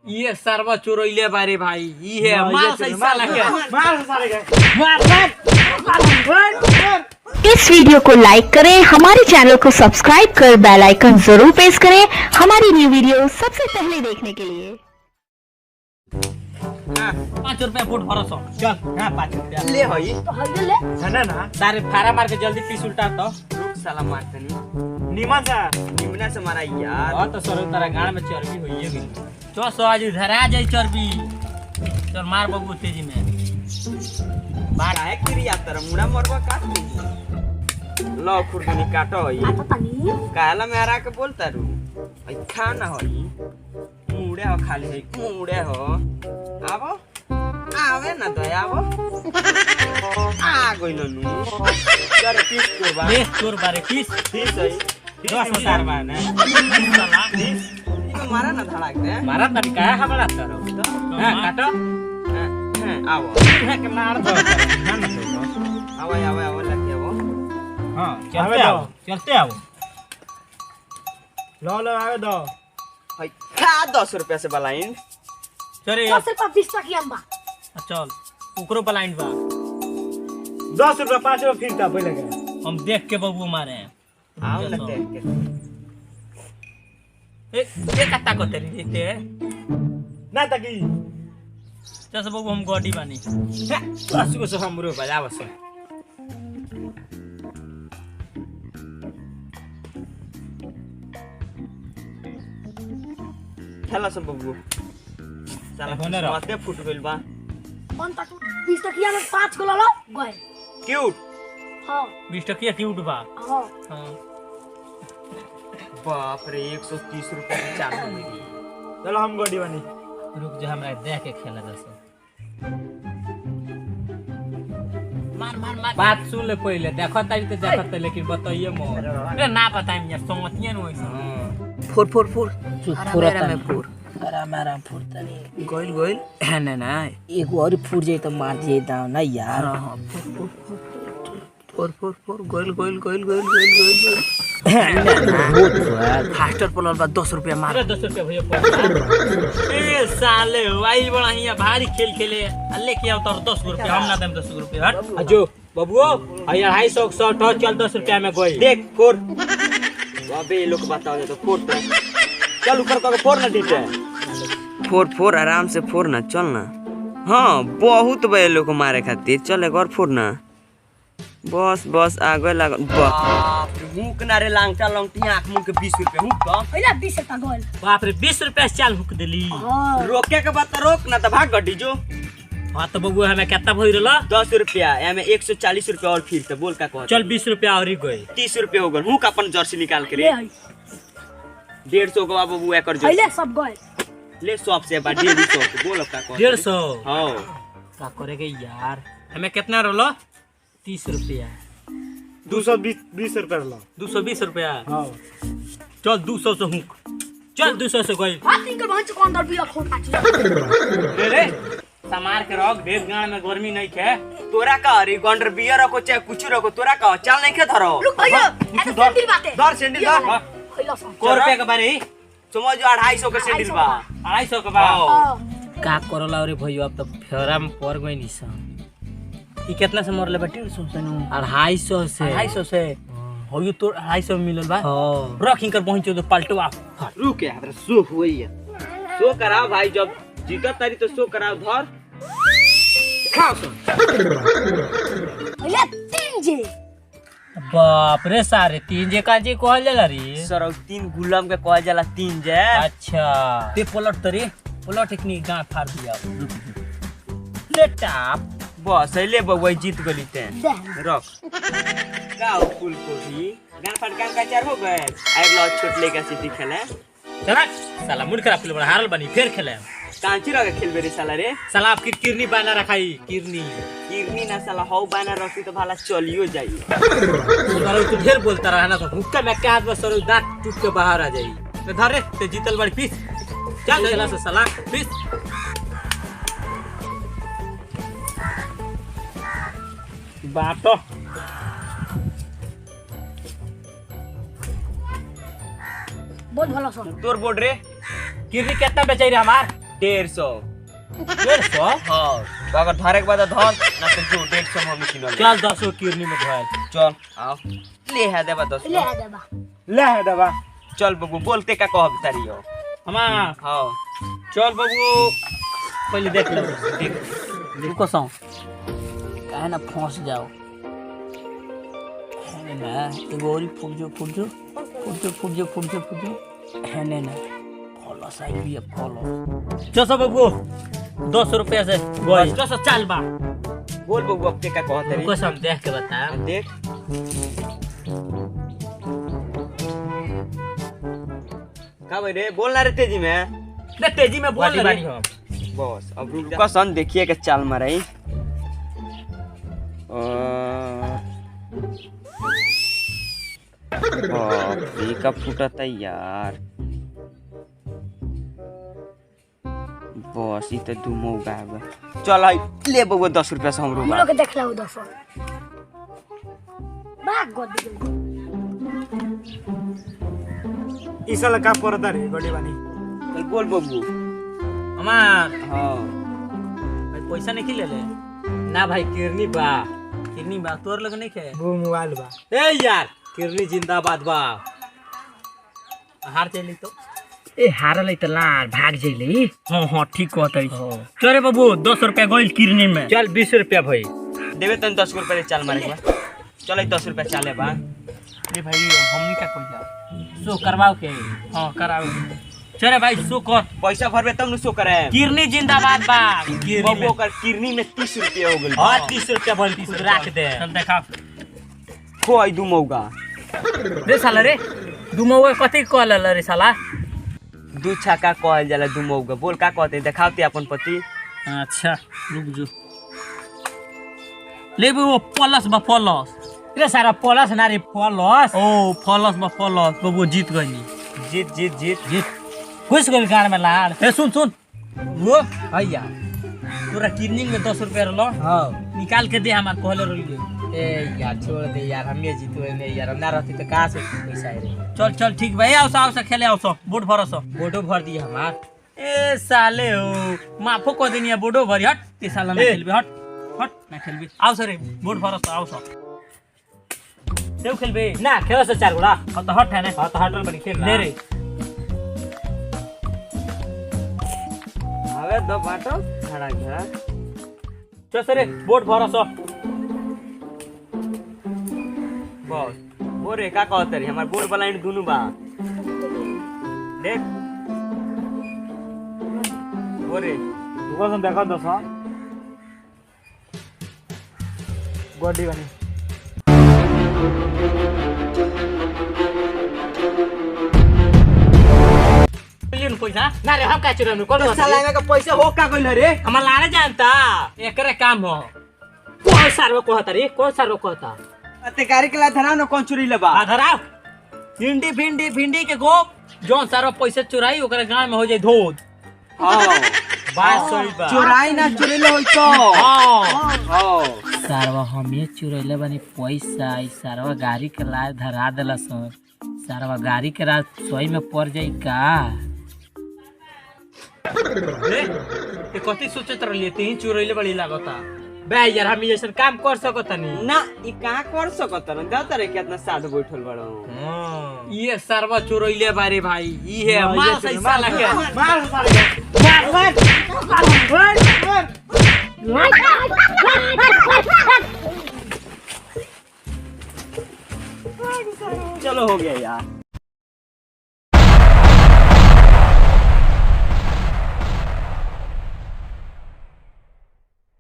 ये सरवा चोरइले बारे भाई ये माल पैसा लगे मार सारे गए इस वीडियो को लाइक करें, हमारे चैनल को सब्सक्राइब कर बेल आइकन जरूर प्रेस करें हमारी न्यू वीडियो सबसे पहले देखने के लिए। 5 रुपया फुट भरोसा चल। हां 5 रुपया ले हई तो हल्के ले ना सारे फारा मार के जल्दी पीस उल्टा तो रुक साला मारतनी नीमन सा निमना से मारा यार। और तो सर तारा गाड़ में चर्बी होइए गई। चो सो आज धरा जाई चर्बी। चल मार बबू तेजी में बाढ़ आए किरी यात्रा मुड़ा मरवा काट दी लो खुरदनी काटो हई काला में हरा के बोलता रू भाई खाना हई मुड़े हो खाली हई मुड़े हो आबो आवे ना तो आबो आ गइल नु जरे पीस करबा देख तोर बारे पीस पीस हई 10,000 बार ना साला इको मारा ना धड़ाक दे मारा तरीका है हमारा करो हां काटो आबो है के मार दो आवे आवे आवे लगे वो हां चलते आओ लो आवे दो हई खा 10 रुपया से बलाइन चले 10 रुपया 20 तक हम बा चल उकरो ब्लाइंड बा 10 रुपया 5 रुपया फिरता पहले के हम देख के बबू मारे आओ ना देख के ए कत्ता को तेरी देते ना तकी जैसे बबू हम गोडी बानी बस को सब हमरो बजा बस खेला सब बबू साला होने रहो। माथे फुट गइल बा कौन तक 20 तक में 5 को लो गए। क्यूट हां 20 टकिया क्यूट बा हां हां बाप रे 130 रुपया की चाबी मेरी चलो हम गोडी बनी रुक जा हमरा देख के खेला दस मार मार मार बात सुन ले पहले देखो तारी तो देखत लेकिन बताइए मोर अरे ना बताइम यार सोमतियन होइस फोर फोर फोर पूरा में फोर आराम फुर्तनी गोइल गोइल ना ना एगो और फुट जाए तो मार दिए दाव ना यार। फोर फोर फोर गोइल गोइल गोइल गोइल गोइल गोइल फास्टर पलर बा 10 रुपया मार अरे 10 रुपया भैया पड़ ए साले आई बड़ा हिया भारी खेल खेले अल्ले के आओ तो 10 रुपया हम ना देम 10 रुपया हट अजो बबुओ आई 250 शॉट हो चल 10 रुपया में गई देख फोर अबे ये लोग बताओ तो फोर तो चल ऊपर का फोर ना दीते फोर फोर आराम से फोर ना चल ना हाँ बहुत बे लोग को मारे खातिर चल एक और फोर ना बस बस आगे लग बाप रे मुंह नारे लांगटा लंगटी आंख मुंह के 20 रुपया हुक का पहले 20 तक गए। बाप रे 20 रुपया चाल हुक देली हां रोके के बात तो रोक ना तो भाग गड्डी जो हां तो बबुआ हमें कितना भई रहला 10 रुपया एमे 140 रुपया और फिर तो बोल का कह चल 20 रुपया और ही गई 30 रुपया हो गल हुक अपन जर्सी निकाल के ले ले आई 150 को बाबू एकर जो पहले सब गए। ले शॉप से बा 150 बोल का कह 150 हां का करेगे यार हमें कितना रहला 30 रुपया 220 रुपया लो 220 रुपया हां चल 200 से हुक चल 200 से गई हां तीन के भंच कौन दर बिया खोटा छी रे समार के रख देव गांव में गर्मी नहीं है तोरा का अरे गंडर बियर रखो चाहे कुछ रखो तोरा का चल नहीं के धरो रुक भैया ऐसे सैंडल बाटे धर सैंडल धर खइला सब को रुपया के बारे समझ 250 के सैंडल बा 250 के बा हां का करला रे भैया अब तो फेरा में पड़ गई निसा ई कितना से मरले बेटे 150 से नु 250 से 250 से हो ये तो 250 में मिलल बा हां रख इनकर पहुंचो तो पलटवा रुक यार सो होई है सो कराओ भाई जब जीता तारी तो सो कराओ धर खाओ सो पहले 3 जे बाप रे सारे 3 जे का जे कहल जाला रे सर 3 गुलाम के कहल जाला 3 जे अच्छा ते पलट तरी पलट एकनी गांठ फाड़ दिया लेटा बस ले बगवाई जीत गली ते दे रख गाओ फूल कोठी गान फट गान का चार हो गए आइ लो छोट लेके सिटी खेले चला साला मुड़ कर अपने बड़ा हारल बनी फिर खेले कांची रगे खेल बेरे साला रे साला आपकी किरनी बाना रखाई किरनी किरनी ना साला हौ बाना रखी तो भाला चलियो जाई तुम्हारा तू ढेर बोलता रहा ना तो हुक्का में क्या हाथ में सर दांत टूट के बाहर आ जाई तो धर रे ते जीतल बड़ी पीस चल चला से साला पीस बाटो बहुत भलो सब तोर बोर्ड रे किरनी कितना बेचाई रे हमार 150 150 हाँ तो अगर धरे के बाद धर ना तो जो 150 में हम किनल चल 10 गो किरनी में धोल चल आओ ले है देबा 10 ले है दबा चल बबू बोलते का कहब तारी हो हमा हाँ चल बाबू पहले देख ले देख रुको सौ काहे ना फंस जाओ है ना एगो और फुट जो है ना फॉलो साइड भी है फॉलो चल सब बाबू 200 रुपया से गोल चल चल बा बोल बबू अब के का कहत तारी को सब देख के बता देख का भाई रे बोल ना रे तेजी में ना तेजी में बोल बाटी रही बाटी। बस अब रुक जा सन देखिए के चाल माराई का फूटता यार बस ई तो दू मौका है चल आई ले बबू 10 रुपया से हमरो लोग देख लो 200 भाग गोद ई साला का परदा रे गड़ी बानी चल बोल बबू हमार हां भाई पैसा नहीं ले ले ना भाई किरनी बा तोर लग नहीं खे वो मोबाइल बा ए यार किरनी जिंदाबाद बा हार चली तो ए हारलै त लार भाग जइले हां ठीक कहतै चल रे बाबू 200 रुपया गोल किरनी में चल 20 रुपया भाई देबे तन 10 रुपया दे चाल मारे के चल 10 रुपया चाले बा ले भाई हमनी का कोई जा सो करवाओ के हां कराओ चल भाई सो कर पैसा भरबे तब न सो करे किरनी जिंदाबाद बा बबू कर किरनी में 30 रुपया हो गेल हां 30 रुपया बन 30 रख दे चल देखा को आई दू मौका रे साला रे दुमौआ कथि कहल रे साला दू छक्का कहल जाला दू मौका बोल का कहते देखावते अपन पति अच्छा रुक जो ले वो प्लस बा प्लस रे सारा प्लस ना रे प्लस ओ प्लस बा प्लस बाबू जीत गनी जीत खुश गल कार में लाड़ ए सुन वो भैया पूरा किरनी में 10 रुपया लो हां निकाल के दे हमार कहले रही ए यार छोड़ दे यार हम ये जीतो नहीं यार ना रहती तो कहां से पैसा आए चल ठीक भाई आओ खेले आओ बोर्ड भरसो बोर्डो भर दिया हमार ए साले हो माफो को देनिया बोर्डो भरी हट ते साला ना खेलबे हट ना खेलबे आओ सरे बोर्ड भरसो आओ देव खेलबे ना खेल से चार गोला हां तो हट है ना हां तो हटल बनी खेल ले रे आवे दो बाटो खड़ा घरा चल सरे बोर्ड भरसो बस बोरे का कहते रे हमार बोर्ड वाला इन दुनु बा देख बोरे रुको सन देखा 200 गड़ी बानी मिलियन पैसा ना रे हम का चुरानु कोन साला में का पैसा हो का गइल रे हमार लाने जानता एकरे काम हो कौन सारो कहता अते गाड़ी के ला धराव न कौन चोरी लेबा आधरा भिंडी के गो जोन सारो पैसा चुराई ओकरे गांव में हो जाई धोद हां बात सही बा चोराई ना चोरी ले होई तो हां सारवा हमें चुरैले बानी पैसा ई सारवा गाड़ी के लाए धरा देला सन सारवा गाड़ी के रात सोई में पड़ जाई का रे ते कथि सोचत रहलिए तीन चुरैले बड़ी लागता बे यार हम ये सब काम कर सकतनी ना ई कहां कर सकत न दाता रे कितना साध बैठल बड़ो ये सरवा चुरैले बारे भाई ई है मार सही साला के मार चलो हो गया यार